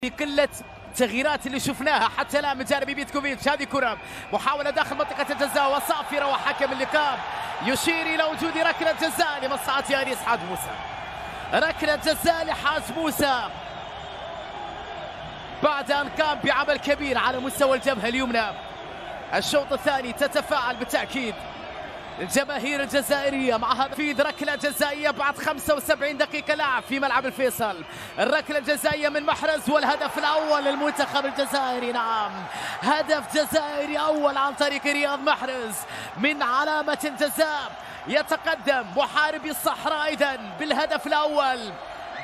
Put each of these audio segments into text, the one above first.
في قلة التغييرات اللي شفناها حتى الان من جانب بيتكوفيتش. هذه كرة محاولة داخل منطقة الجزاء وصافرة، وحكم اللقاء يشير إلى وجود ركلة جزاء لمصلحة يانيس حاج موسى. ركلة جزاء لحاج موسى بعد أن قام بعمل كبير على مستوى الجبهة اليمنى. الشوط الثاني تتفاعل بالتأكيد الجماهير الجزائرية مع هذا في ركلة جزائية بعد 75 دقيقة لعب في ملعب الفيصل. الركلة الجزائية من محرز والهدف الأول للمنتخب الجزائري. نعم، هدف جزائري أول عن طريق رياض محرز من علامة الجزاء. يتقدم محاربي الصحراء إذن بالهدف الأول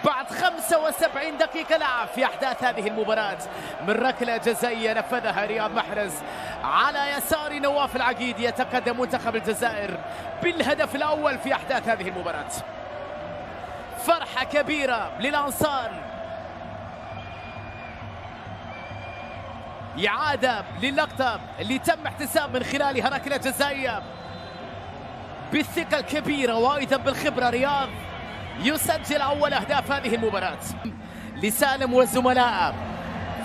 بعد 75 دقيقة لعب في أحداث هذه المباراة من ركلة جزائية نفذها رياض محرز على يسار نواف العقيد. يتقدم منتخب الجزائر بالهدف الأول في أحداث هذه المباراة. فرحة كبيرة للأنصار، إعادة للقطة اللي تم احتساب من خلالها ركلة جزائية بالثقة الكبيرة وأيضا بالخبرة. رياض يسجل أول أهداف هذه المباراة لسالم والزملاء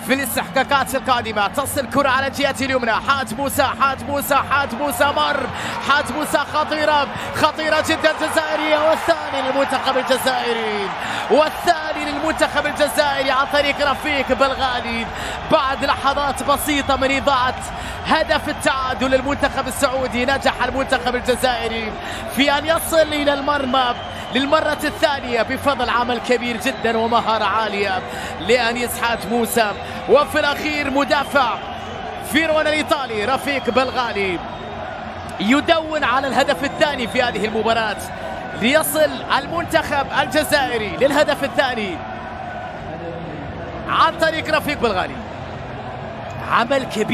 في الاستحقاقات القادمة. تصل كرة على الجهة اليمنى، حاج موسى مر، حاج موسى خطيرة جدا جزائرية، والثاني للمنتخب الجزائري عن طريق رفيق بالغالي بعد لحظات بسيطة من إضاعة هدف التعادل للمنتخب السعودي. نجح المنتخب الجزائري في أن يصل إلى المرمى للمرة الثانية بفضل عمل كبير جدا ومهارة عالية لأنيس حاج موسى. وفي الأخير مدافع فيرونا الإيطالي رفيق بالغالي يدون على الهدف الثاني في هذه المباراة ليصل المنتخب الجزائري للهدف الثاني عن طريق رفيق بالغالي. عمل كبير.